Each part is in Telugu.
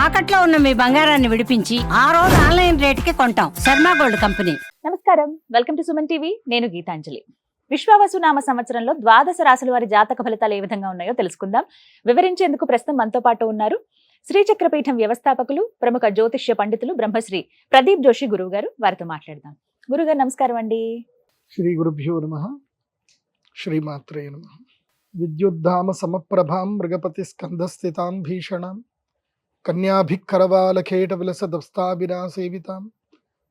తాకట్లో ఉన్న మీ బంగారాన్ని విడిపించి ఆ రోజు ఆన్లైన్ రేటుకి కొంటాం. Sharma gold company. నమస్కారం, వెల్కమ్ టు సుమన్ టీవీ. నేను గీతాంజలి. విశ్వావసు నామ సంవత్సరంలో ద్వాదశ రాశుల వారి జాతక ఫలితాలు ఏ విధంగా ఉన్నాయో తెలుసుకుందాం. వివరించేందుకు ప్రస్తుతం మనతో పాటు ఉన్నారు శ్రీచక్రపీఠం వ్యవస్థాపకులు, ప్రముఖ జ్యోతిష్య పండితులు బ్రహ్మశ్రీ ప్రదీప్ జోషి గురువు గారు. వారితో మాట్లాడదాం. గురుగారు నమస్కారం అండి. శ్రీ గురుభ్యో నమః. శ్రీమాత్రే నమః. విద్యుద్ధామ సమప్రభాం మృగపతి స్కంధస్థితాం భీషణాం కన్యాభిక్కరవాలకేట విలసదస్తాభిరా సేవితాం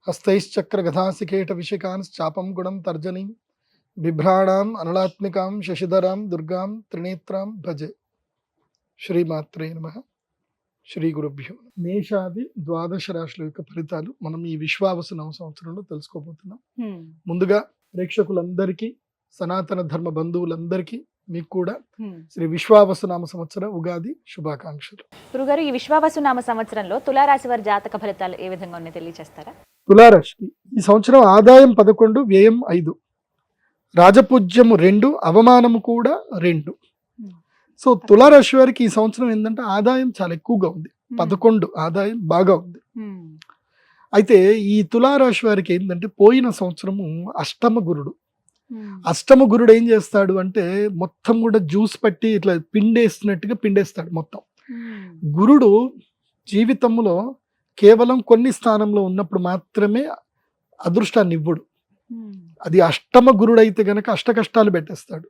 హస్తైశ్చక్ర గదాసికేట విశికాంశ్చాపం గుణం తర్జనీం బిభ్రాణాం అనలాత్మికాం శశిధరాం దుర్గాం త్రినేత్రాం భజే. శ్రీమాత్రే నమః. శ్రీ గురుభ్యో. మేషాది ద్వాదశ రాశుల యొక్క ఫలితాలు మనం ఈ విశ్వావసు నవ సంవత్సరంలో తెలుసుకోబోతున్నాం. ముందుగా ప్రేక్షకులందరికీ, సనాతన ధర్మ బంధువులందరికీ మీకు కూడా శ్రీ విశ్వావసు నామ సంవత్సర ఉగాది శుభాకాంక్షలు. గురుగారు, ఈ విశ్వావసు నామ సంవత్సరంలో తులారాశి వారి జాతక ఫలితాలు ఏ విధంగా ఉన్నాయో తెలియజేస్తారా? తులారాశికి ఈ సంవత్సరం ఆదాయం 11, వ్యయం 5, రాజపూజ్యము 2, అవమానము కూడా 2. సో తులారాశి వారికి ఈ సంవత్సరం ఏంటంటే ఆదాయం చాలా ఎక్కువగా ఉంది. 11 ఆదాయం బాగా ఉంది. అయితే ఈ తులారాశి వారికి ఏంటంటే పోయిన సంవత్సరము అష్టమ గురుడు. అష్టమ గురుడు ఏం చేస్తాడు అంటే మొత్తం కూడా జ్యూస్ పట్టి ఇట్లా పిండేస్తున్నట్టుగా పిండేస్తాడు మొత్తం. గురుడు జీవితంలో కేవలం కొన్ని స్థానంలో ఉన్నప్పుడు మాత్రమే అదృష్టాన్ని ఇవ్వడు. అది అష్టమ గురుడు అయితే గనక అష్ట కష్టాలు పెట్టేస్తాడు.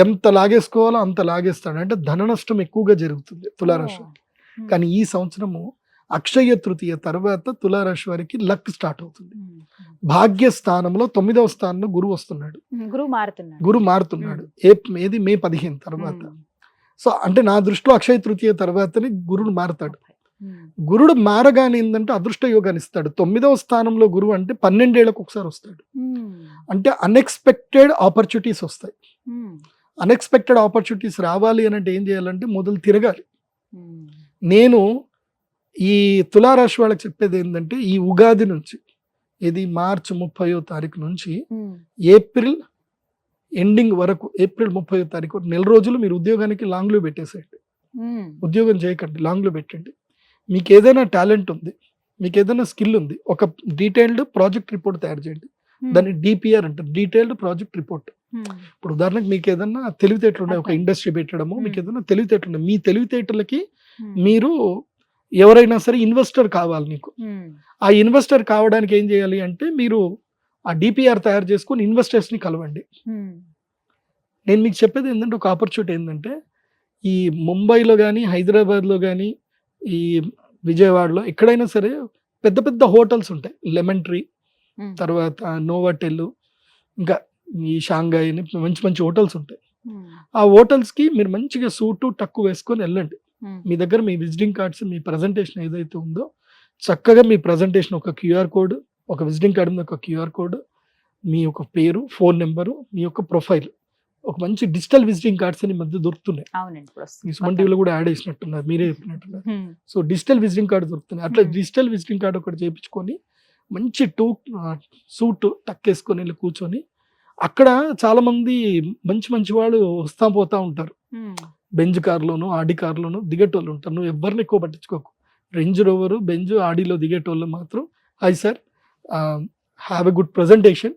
ఎంత లాగేసుకోవాలో అంత లాగేస్తాడు. అంటే ధన నష్టం ఎక్కువగా జరుగుతుంది తులారాశి వారికి. కానీ ఈ సంవత్సరము అక్షయ తృతీయ తర్వాత తులారాశి వారికి లక్ స్టార్ట్ అవుతుంది. భాగ్య స్థానంలో 9వ స్థానంలో గురువు వస్తున్నాడు. గురు మారుతున్నాడు ఏది మే 15 తర్వాత. సో అంటే నా దృష్టిలో అక్షయ తృతీయ తర్వాతనే గురుడు మారుతాడు. గురుడు మారగానే ఏంటంటే అదృష్ట యోగాన్ని ఇస్తాడు. 9వ స్థానంలో గురువు అంటే 12 ఏళ్లకు ఒకసారి వస్తాడు. అంటే అన్ఎక్స్పెక్టెడ్ ఆపర్చునిటీస్ వస్తాయి. అన్ఎక్స్పెక్టెడ్ ఆపర్చునిటీస్ రావాలి అని అంటే ఏం చేయాలంటే మొదలు తిరగాలి. నేను ఈ తులారాశి వాళ్ళకి చెప్పేది ఏంటంటే ఈ ఉగాది నుంచి, ఇది మార్చి 30వ తారీఖు నుంచి ఏప్రిల్ ఎండింగ్ వరకు, ఏప్రిల్ 30వ తారీఖు నెల రోజులు మీరు ఉద్యోగానికి లాంగ్ లో పెట్టేసేయండి. ఉద్యోగం చేయకండి, లాంగ్ లో పెట్టండి. మీకు ఏదైనా టాలెంట్ ఉంది, మీకు ఏదైనా స్కిల్ ఉంది, ఒక డీటెయిల్డ్ ప్రాజెక్ట్ రిపోర్ట్ తయారు చేయండి. దాన్ని DPR అంటారు, డీటెయిల్డ్ ప్రాజెక్ట్ రిపోర్ట్. ఇప్పుడు ఉదాహరణకు మీకు ఏదైనా తెలివితేటలు ఉన్నాయి, ఒక ఇండస్ట్రీ పెట్టడము, మీకు ఏదైనా తెలివితేటలు ఉన్నాయి, మీ తెలివితేటలకి మీరు ఎవరైనా సరే ఇన్వెస్టర్ కావాలి. మీకు ఆ ఇన్వెస్టర్ కావడానికి ఏం చేయాలి అంటే మీరు ఆ DPR తయారు చేసుకొని ఇన్వెస్టర్స్ ని కలవండి. నేను మీకు చెప్పేది ఏంటంటే ఒక ఆపర్చునిటీ ఏంటంటే ఈ ముంబైలో కానీ, హైదరాబాద్లో కానీ, ఈ విజయవాడలో ఎక్కడైనా సరే పెద్ద పెద్ద హోటల్స్ ఉంటాయి. లెమన్ ట్రీ, తర్వాత నోవాటెల్, ఇంకా ఈ షాంఘాయ్ అని మంచి మంచి హోటల్స్ ఉంటాయి. ఆ హోటల్స్కి మీరు మంచిగా సూటు టక్కు వేసుకొని వెళ్ళండి. మీ దగ్గర మీ విజిటింగ్ కార్డ్స్, మీ ప్రజెంటేషన్ ఏదైతే ఉందో చక్కగా మీ ప్రజెంటేషన్ ఒక QR కోడ్, ఒక విజిటింగ్ కార్డు మీద ఒక QR కోడ్, మీ యొక్క పేరు, ఫోన్ నెంబరు, మీ యొక్క ప్రొఫైల్, ఒక మంచి డిజిటల్ విజిటింగ్ కార్డ్స్ అని మధ్య దొరుకుతున్నాయి. ఈ సుమన్ టీవీలో కూడా యాడ్ చేసినట్టున్నారు, మీరే చెప్పినట్టున్నారు. సో డిజిటల్ విజిటింగ్ కార్డు దొరుకుతున్నాయి. అట్లా డిజిటల్ విజిటింగ్ కార్డు ఒకటి చేయించుకొని మంచి సూట్ టక్కేసుకొని వెళ్ళి కూర్చొని, అక్కడ చాలా మంది మంచి మంచి వాళ్ళు వస్తా పోతా ఉంటారు. బెంజ్ కార్లోను, ఆడి కార్లోను దిగేటోళ్ళు ఉంటారు. నువ్వు ఎవరిని ఎక్కువ పట్టించుకోకు. రేంజ్ రోవరు, బెంజ్, ఆడిలో దిగేటోళ్ళు మాత్రం high sir, have a good presentation,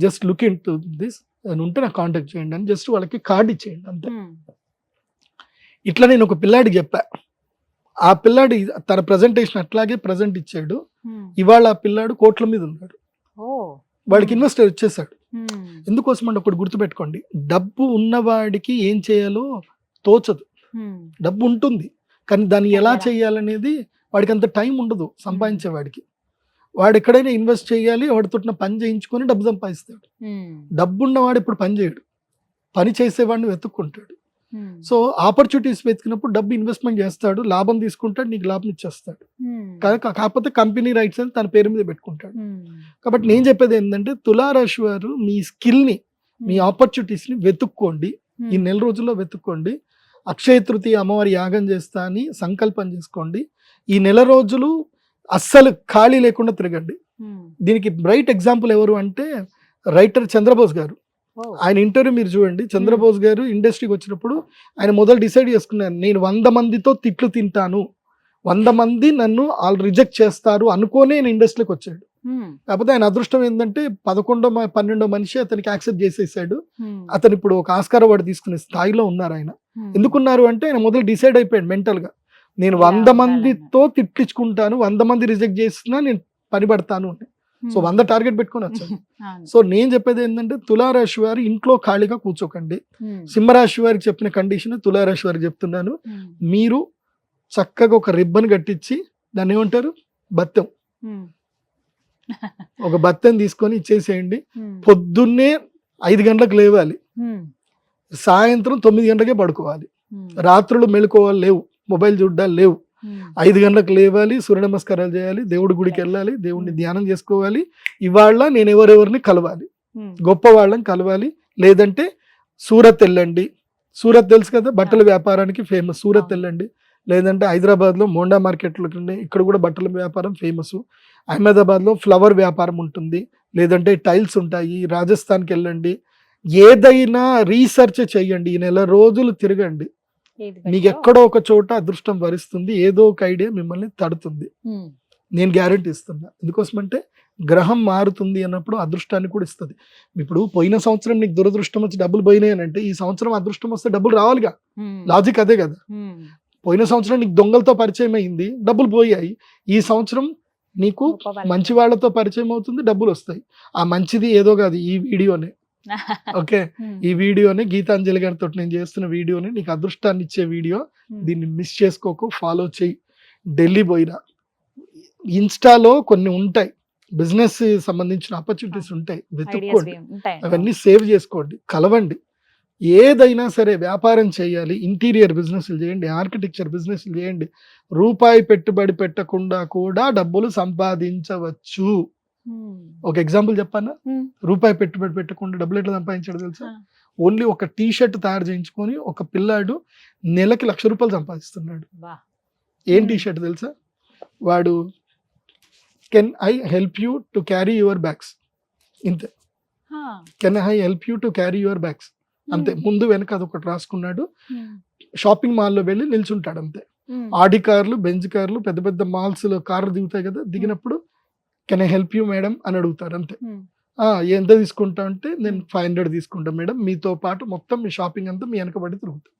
just look in to this అని ఉంటే నాకు కాంటాక్ట్ చేయండి అని జస్ట్ వాళ్ళకి కార్డు ఇచ్చేయండి అంతే. ఇట్లా నేను ఒక పిల్లాడికి చెప్పా. ఆ పిల్లాడి తన ప్రజెంటేషన్ అట్లాగే ప్రజెంట్ ఇచ్చాడు. ఇవాళ ఆ పిల్లాడు కోట్ల మీద ఉన్నాడు. వాడికి ఇన్వెస్టర్ వచ్చేసాడు. ఎందుకోసం అంటే ఒకటి గుర్తుపెట్టుకోండి, డబ్బు ఉన్నవాడికి ఏం చేయాలో తోచదు. డబ్బు ఉంటుంది కానీ దాన్ని ఎలా చేయాలనేది వాడికి అంత టైం ఉండదు. సంపాదించేవాడికి వాడు ఎక్కడైనా ఇన్వెస్ట్ చేయాలి, వాడితో పని చేయించుకొని డబ్బు సంపాదిస్తాడు. డబ్బు ఉన్నవాడు ఇప్పుడు పని చేయడు, పని చేసేవాడిని వెతుక్కుంటాడు. సో ఆపర్చునిటీస్ వెతికినప్పుడు డబ్బు ఇన్వెస్ట్మెంట్ చేస్తాడు, లాభం తీసుకుంటాడు, నీకు లాభం ఇచ్చేస్తాడు. కాకపోతే కంపెనీ రైట్స్ అని తన పేరు మీద పెట్టుకుంటాడు. కాబట్టి నేను చెప్పేది ఏంటంటే తులారాశి వారు మీ స్కిల్ని, మీ ఆపర్చునిటీస్ని వెతుక్కోండి. ఈ నెల రోజుల్లో వెతుక్కోండి. అక్షయ తృతీయ అమ్మవారి యాగం చేస్తా అని సంకల్పం చేసుకోండి. ఈ నెల రోజులు అస్సలు ఖాళీ లేకుండా తిరగండి. దీనికి బ్రైట్ ఎగ్జాంపుల్ ఎవరు అంటే రైటర్ చంద్రబోస్ గారు. ఆయన ఇంటర్వ్యూ మీరు చూడండి. చంద్రబోస్ గారు ఇండస్ట్రీకి వచ్చినప్పుడు ఆయన మొదలు డిసైడ్ చేసుకున్నారు, నేను 100 మందితో తిట్లు తింటాను, 100 మంది నన్ను వాళ్ళు రిజెక్ట్ చేస్తారు అనుకోనే నేను ఇండస్ట్రీకి వచ్చాడు. కాకపోతే ఆయన అదృష్టం ఏంటంటే 11-12 మనిషి అతనికి యాక్సెప్ట్ చేసేసాడు. అతను ఇప్పుడు ఒక ఆస్కార్ అవార్డు తీసుకునే స్థాయిలో ఉన్నారు ఆయన. ఎందుకున్నారు అంటే ఆయన మొదలు డిసైడ్ అయిపోయాడు మెంటల్ గా, నేను 100 మందితో తిట్టించుకుంటాను, 100 మంది రిజెక్ట్ చేసినా నేను పని పడతాను అని. సో 100 టార్గెట్ పెట్టుకొని వచ్చాను. సో నేను చెప్పేది ఏంటంటే తులారాశి వారి ఇంట్లో ఖాళీగా కూర్చోకండి. సింహరాశి వారికి చెప్పిన కండిషన్ తులారాశి వారికి చెప్తున్నాను. మీరు చక్కగా ఒక రిబ్బన్ కట్టించి దాన్ని ఏమంటారు, బత్తెం, ఒక బత్తెం తీసుకొని ఇచ్చేసేయండి. పొద్దున్నే 5 గంటలకు లేవాలి, సాయంత్రం 9 గంటలకే పడుకోవాలి. రాత్రులు మెళుకోవాలి లేవు, మొబైల్ చూడ్డాలు లేవు. 5 గంటలకు లేవాలి, సూర్య నమస్కారాలు చేయాలి, దేవుడి గుడికి వెళ్ళాలి, దేవుడిని ధ్యానం చేసుకోవాలి. ఇవాళ నేను ఎవరెవరిని కలవాలి, గొప్ప వాళ్ళని కలవాలి. లేదంటే సూరత్ వెళ్ళండి, సూరత్ తెలుసు కదా, బట్టల వ్యాపారానికి ఫేమస్. సూరత్ వెళ్ళండి. లేదంటే హైదరాబాద్లో మోండా మార్కెట్లోకి ఉండే, ఇక్కడ కూడా బట్టల వ్యాపారం ఫేమస్. అహ్మదాబాద్లో ఫ్లవర్ వ్యాపారం ఉంటుంది, లేదంటే టైల్స్ ఉంటాయి. రాజస్థాన్కి వెళ్ళండి. ఏదైనా రీసెర్చ్ చేయండి, ఈ నెల రోజులు తిరగండి. మీకు ఎక్కడో ఒక చోట అదృష్టం వరిస్తుంది, ఏదో ఒక ఐడియా మిమ్మల్ని తడుతుంది. నేను గ్యారెంటీ ఇస్తున్నా. ఎందుకోసమంటే గ్రహం మారుతుంది అన్నప్పుడు అదృష్టాన్ని కూడా ఇస్తుంది. ఇప్పుడు పోయిన సంవత్సరం నీకు దురదృష్టం వచ్చి డబ్బులు పోయినాయి అంటే ఈ సంవత్సరం అదృష్టం వస్తే డబ్బులు రావాలిగా. లాజిక్ అదే కదా. పోయిన సంవత్సరం నీకు దొంగలతో పరిచయం అయింది, డబ్బులు పోయాయి. ఈ సంవత్సరం నీకు మంచి వాళ్ళతో పరిచయం అవుతుంది, డబ్బులు వస్తాయి. ఆ మంచిది ఏదో కాదు, ఈ వీడియోనే. ఓకే, ఈ వీడియోని గీతాంజలి గారితో నేను చేస్తున్న వీడియోని, నీకు అదృష్టాన్ని ఇచ్చే వీడియో. దీన్ని మిస్ చేసుకోకు, ఫాలో చేయి. ఢిల్లీ పోయినా ఇన్స్టాలో కొన్ని ఉంటాయి, బిజినెస్ సంబంధించిన ఆపర్చునిటీస్ ఉంటాయి, వెతుక్కోండి, అవన్నీ సేవ్ చేసుకోండి, కలవండి. ఏదైనా సరే వ్యాపారం చేయాలి, ఇంటీరియర్ బిజినెస్లు చేయండి, ఆర్కిటెక్చర్ బిజినెస్లు చేయండి. రూపాయి పెట్టుబడి పెట్టకుండా కూడా డబ్బులు సంపాదించవచ్చు. ఒక ఎగ్జాంపుల్ చెప్పానా, రూపాయి పెట్టుబడి పెట్టకుండా డబ్బులు ఎట్లా సంపాదించాడు తెలుసా? ఓన్లీ ఒక టీ షర్ట్ తయారు చేయించుకొని ఒక పిల్లాడు నెలకి ₹1,00,000 సంపాదిస్తున్నాడు. ఏం టీ షర్ట్ తెలుసా? వాడు can I help you to carry your bags, ఇంతే. Can I help you to carry your bags, అంతే. ముందు వెనక అదొకటి రాసుకున్నాడు. షాపింగ్ మాల్లో వెళ్ళి నిల్చుంటాడు అంతే. ఆడి కార్లు, బెంజ్ కార్లు, పెద్ద పెద్ద మాల్స్ లో కార్లు దిగుతాయి కదా, దిగినప్పుడు can I help you madam అని అడుగుతారు అంతే. ఎంత తీసుకుంటా అంటే నేను 500 తీసుకుంటా మేడం, మీతో పాటు మొత్తం మీ షాపింగ్ అంతా మీ వెనకబడి తిరుగుతా.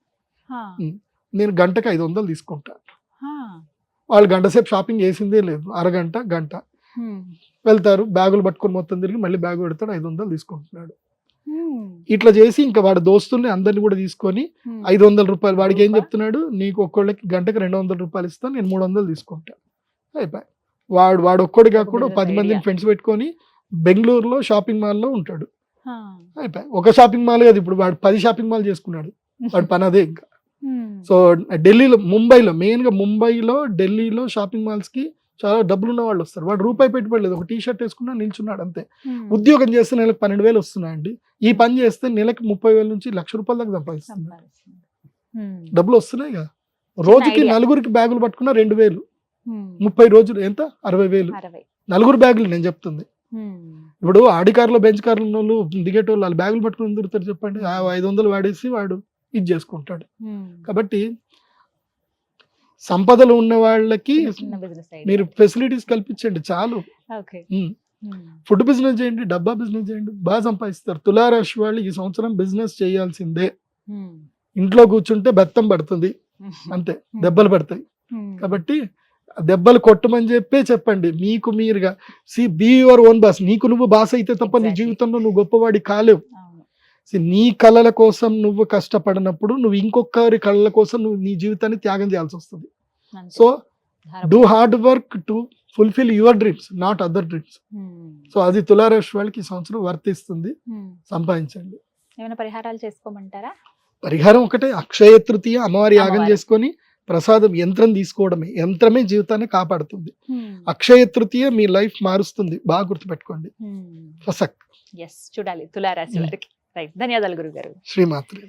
నేను గంటకి 500 తీసుకుంటా. వాళ్ళు గంట సేపు షాపింగ్ చేసిందే లేదు, అరగంట గంట వెళ్తారు, బ్యాగులు పట్టుకొని మొత్తం తిరిగి మళ్ళీ బ్యాగ్ పెడతాడు, 500 తీసుకుంటున్నాడు. ఇట్లా చేసి ఇంకా వాడు దోస్తుల్ని అందరిని కూడా తీసుకొని ₹500 వాడికి ఏం చెప్తున్నాడు, నీకు ఒక్కళ్ళకి గంటకి ₹200 ఇస్తాను, నేను 300 తీసుకుంటా. అయిపోయి వాడు ఒక్కడు కాకుండా 10 మందిని ఫ్రెండ్స్ పెట్టుకొని బెంగళూరులో షాపింగ్ మాల్లో ఉంటాడు. అయిపోయి ఒక షాపింగ్ మాల్ కాదు, ఇప్పుడు వాడు 10 షాపింగ్ మాల్ చేసుకున్నాడు. వాడు పని అదే ఇంకా. సో ఢిల్లీలో, ముంబైలో, మెయిన్ గా ముంబైలో, ఢిల్లీలో షాపింగ్ మాల్స్ కి చాలా డబ్బులు ఉన్న వాళ్ళు వస్తారు. వాడు రూపాయి పెట్టుబడలేదు, ఒక టీ షర్ట్ వేసుకున్నా నిల్చున్నాడు అంతే. ఉద్యోగం చేస్తే నెలకు 12,000 వస్తున్నాయండి. ఈ పని చేస్తే నెలకు 30,000 నుంచి ₹1,00,000 దాకా సంపాదిస్తున్నాడు. డబ్బులు వస్తున్నాయి కదా. రోజుకి 4 బ్యాగులు పట్టుకున్నా 2,000, 30 రోజులు ఎంత 60,000. 4 బ్యాగులు నేను చెప్తుంది. ఇప్పుడు ఆడి కార్లో, బెంచ్ కార్లు ఉన్న వాళ్ళు దిగేటోళ్ళు వాళ్ళు బ్యాగులు పట్టుకుని తిరుగుతారు చెప్పండి. 500 వాడేసి వాడు ఇది చేసుకుంటాడు. కాబట్టి సంపదలు ఉన్న వాళ్ళకి మీరు ఫెసిలిటీస్ కల్పించండి చాలు. ఫుడ్ బిజినెస్ చేయండి, డబ్బా బిజినెస్ చేయండి, బాగా సంపాదిస్తారు. తులారాశి వాళ్ళు ఈ సంవత్సరం బిజినెస్ చేయాల్సిందే. ఇంట్లో కూర్చుంటే బెత్తం పడుతుంది అంతే, దెబ్బలు పడతాయి. కాబట్టి దెబ్బలు కొట్టమని చెప్పండి మీకు మీరుగా. Be your own boss. నీకు నువ్వు బాస్ అయితే తప్ప నీ జీవితంలో నువ్వు గొప్పవాడి కాలేవు. నీ కళల కోసం నువ్వు కష్టపడినప్పుడు నువ్వు ఇంకొకరి కళల కోసం నువ్వు నీ జీవితాన్ని త్యాగం చేయాల్సి వస్తుంది. So do hard work to fulfil your dreams, not other dreams. So అది తులారాశి వాళ్ళకి ఈ సంవత్సరం వర్తిస్తుంది. సంపాదించండి. ఏమైనా పరిహారాలు చేసుకోమంటారా? పరిహారం ఒకటే, అక్షయ తృతీయ అమ్మవారి యాగం చేసుకొని ప్రసాదం యంత్రం తీసుకోవడమే. యంత్రమే జీవితాన్ని కాపాడుతుంది. అక్షయ తృతీయ మీ లైఫ్ మారుస్తుంది, బాగా గుర్తుపెట్టుకోండి. ఫసక్ చూడాలి తులారాశి వారికి. ధన్యవాదాలు గురుగారు. శ్రీమాత్రే.